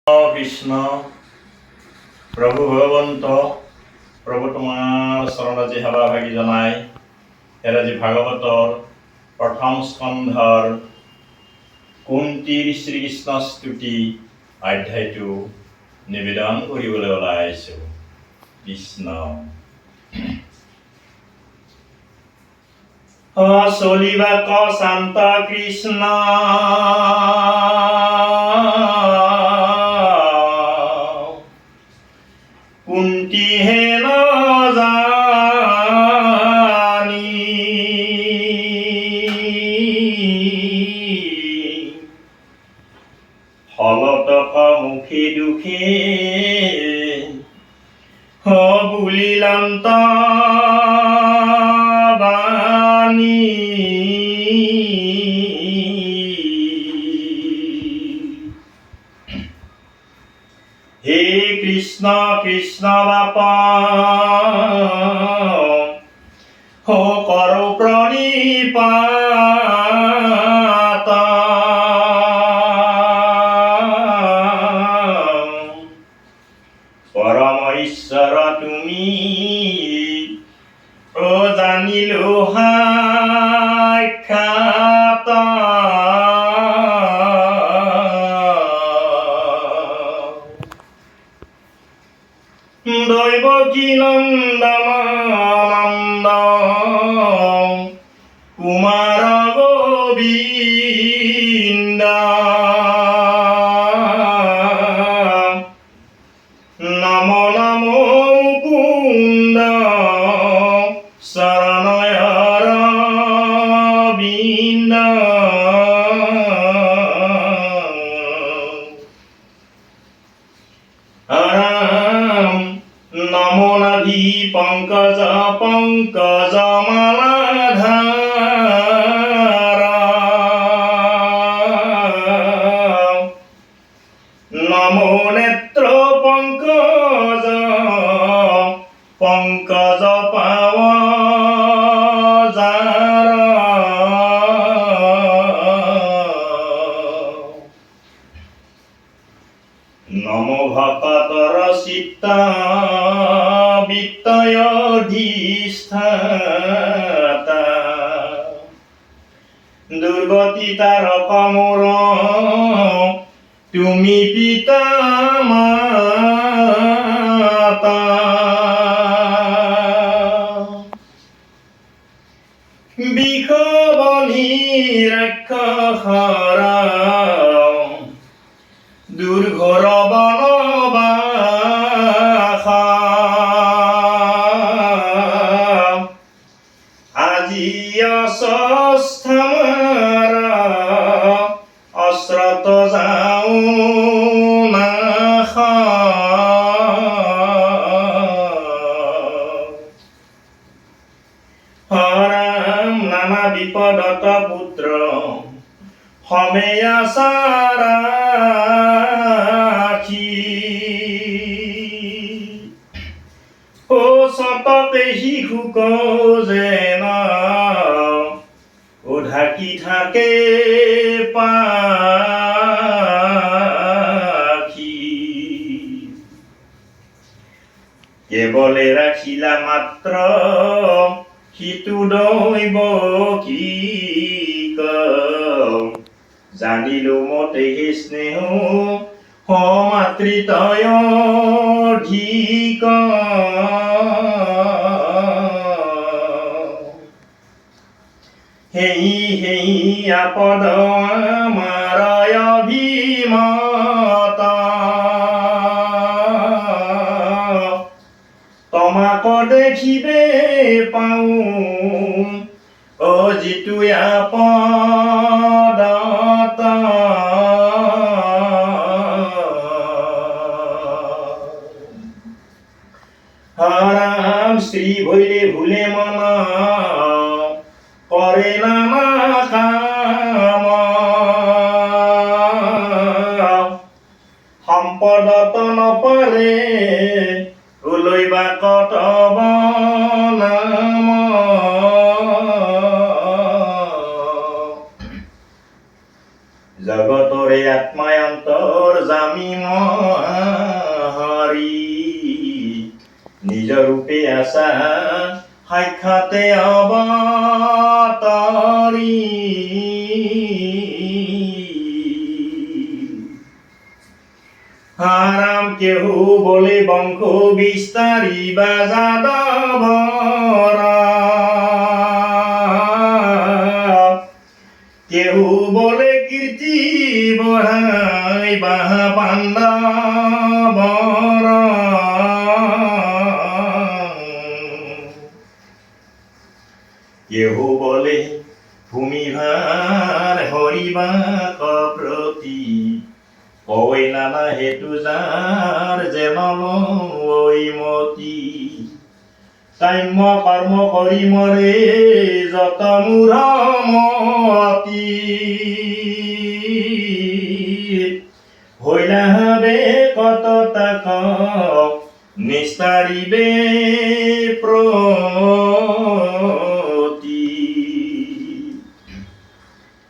কৃষ্ণ প্ৰভু ভগৱন্ত প্ৰভু তোমাৰ চৰণত আজি সেৱা ভাগি জনাই আজি ভাগৱতৰ প্ৰথম স্কন্ধৰ কুন্তীৰ শ্ৰীকৃষ্ণ স্তুতি অধ্যায়টো নিবেদন কৰিবলৈ ওলাই আহিছোঁ। কৃষ্ণ চলিবাক শান্ত কৃষ্ণ কুন্তি হে জানি ফলতক মুখে দুখে বুলিলন্ত বাণী হে কৃষ্ণ কৃষ্ণ বাপা করো প্রণিপাত পরম ঈশ্বর তুমি ও জানিলো সাক্ষাৎ দৈবকী নন্দমানন্দ কুমার গোবিন্দ নম নম মুকুন্দ শরণয় অরবিন্দ নমো নাভি পঙ্কজ পঙ্কজ মালাধারা নমো নেত্র পঙ্কজ পঙ্কজ পাওয়াজারা নমো ভকতর চিত্তা বিত্তয়ধিষ্ঠাতা দুর্গতি তারক মোর তুমি পিতা মাতা বিষবনি রাক্ষসরা দুর্ঘর বনবাসা আজি অস্থামারা অস্ত্রত যাও নাখা হরাম নানা বিপদত পুত্র হমেয়া সারাখি ও সততে শিশুক যেন ও ঢাকি থাকে পাখি কেবলে রাখিলা মাত্র সিটো দৈব কি জানিলো মতে স্নেহ মাতৃতয় ধিক হেই হেই আপদ আমার অভিমত তোমাক দেখিবে পাও ও যিটো আপদত হরাম শ্রী ভৈলে ভুলে মন করে নানা কাম সম্পদত নপারে ওলৈবা কতব নাম জগতরে পৰে আত্মাই অন্তৰ জামি হৰি নিজ ৰূপে আছা সাক্ষাতে অৱতাৰী হাৰাম কেহু বলে বংশ বিস্তাৰী বা যাদৱৰ কেহু বলে কীৰ্তি বঢ়াই বা পাণ্ডৱৰ কেহু বলে ভূমিভাৰ হৰিবাক প্ৰতি কয় নানা হেতু যাৰ যেন মতি কাম্য কৰ্ম কৰি মৰে যত মূঢ় মতি হইলা বে কত তাক নিস্তাৰিবে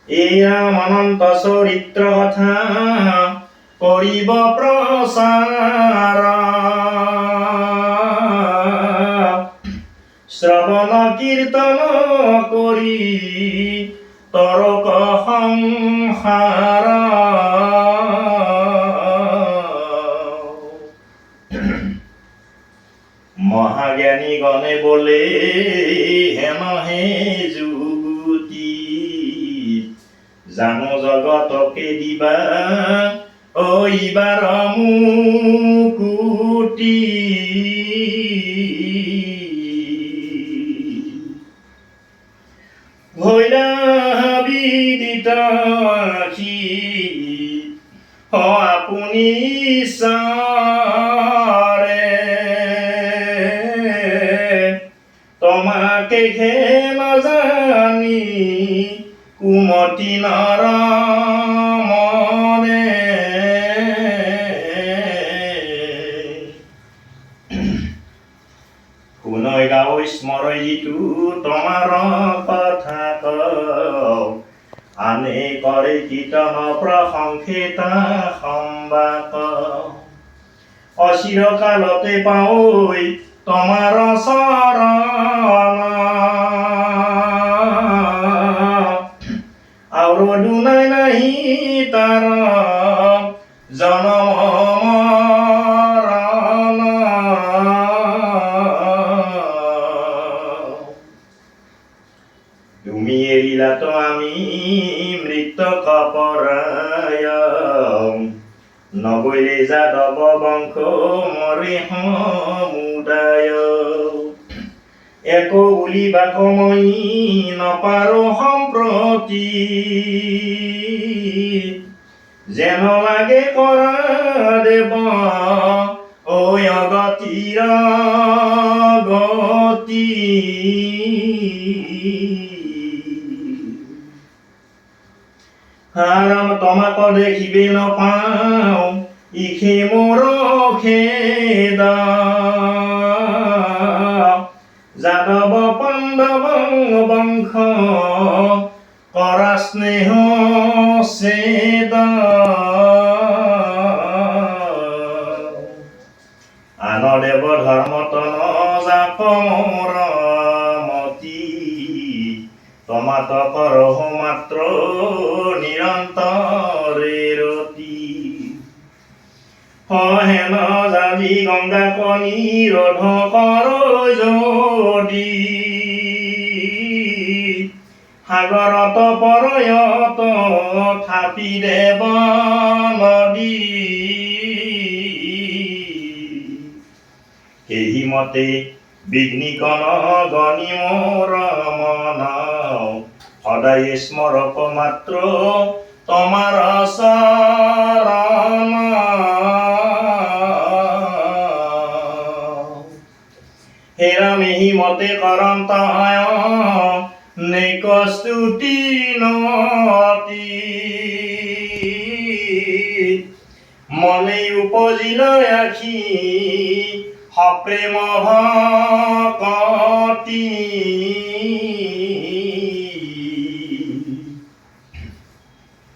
এয়া অনন্ত চৰিত্ৰ কথা কৰিব প্ৰচাৰ শ্ৰৱণ কীৰ্তন কৰি তৰক সংসাৰ মহাজ্ঞানী গণে বলে হেন হে যুগুতি জানো জগতকে দিবা ঐবাৰ মুকুতি হইলা বিদিত আখি আপুনি ঈশ্বৰে তোমাকে নাজানি কুমতি নৰ মনে শুনৈ গাঁও স্মৰই যিটো তোমাৰ কথা কওঁ আনে কৰে কীৰ্তন প্ৰশংসিতা সম্বাক অচিৰ কালতে পাঐ তোমাৰ চৰণ আৰু দুনাই নাহি তাৰ জনম মৰণ তুমি এৰিলাতো আমি মৃত্যক পৰায় নগৈলে যাদৱ বংশ মৰে সমুদায় একো উলিবাক মই নপাৰো সম্প্ৰতি যেন লাগে কৰা দেৱ ঐ অগতিৰ গতি হাৰাম তোমাক দেখিবে নপাওঁ ইখে মোৰ খেদ যাদৱ পাণ্ডৱ বংশ কৰা স্নেহ ছেদ আন দেৱ ধৰ্মতন জাপ মোৰ মতি তমাত কৰহ মাত্ৰ নিৰন্তৰে ৰতি হেন জালি গংগা কণী ৰোধ কৰ যদি সাগৰত পৰয়ত থাপি দেৱ নদী সেই মতে বিঘ্নিকণ গণি মোৰ মন সদায় স্মৰক মাত্ৰ তোমাৰ চৰণ হেৰামেহি মতে কৰন্ত নেক স্তুতি নতি মনে উপজিল আখি সপ্ৰেম ভকতি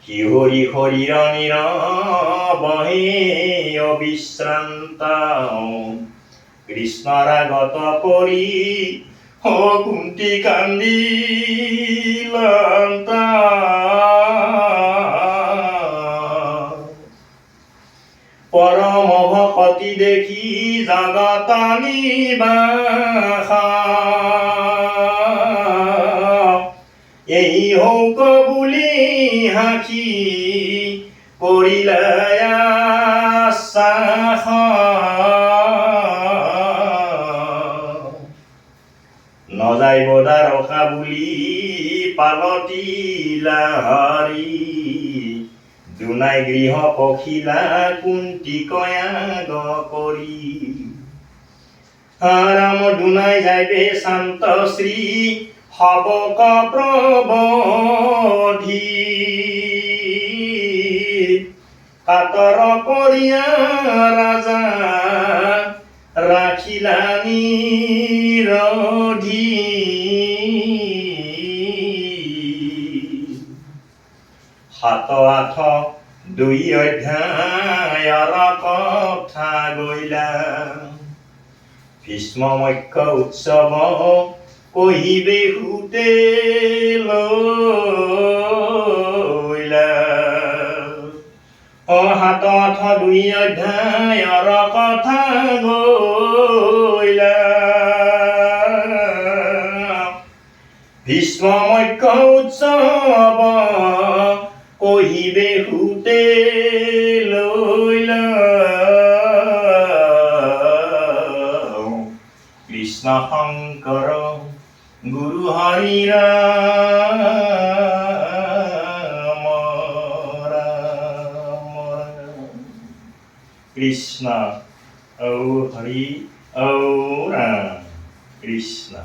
শিহ দুহৰি শৰীৰ নিৰৱহে অবিশ্ৰান্ত কৃষ্ণৰ আগত পৰি কুন্তি কান্দিলান্ত পৰম ভকতি দেখি জগত নিবাসা এই হৌক বুলি হাসি কৰিলে আশ্বাস নযায় বদা ৰখা বুলি পালতিলা হৰি দুনাই গৃহ পখিলা কুন্তি কয়াগ কৰি ৰাম দুনাই যাইবে শান্ত শ্ৰী হবক প্ৰবধি কাতৰ কৰিয়া ৰাজা ৰাখিলা নিৰধি সাত আঠ দুই অধ্যায়ৰ কথা গৈলা ভীষ্ম মক্ষ উৎসৱ কহিবে সুতে লৈলা সাত আঠ দুই অধ্যায়ৰ কথা গৈলা ভীষ্ম মক্ষ উৎসৱ কহিবে সুতে লৈলা কৃষ্ণ শংকৰ গুৰু হৰি ৰাম কৃষ্ণ ঔ হৰি ঔ ৰাম কৃষ্ণ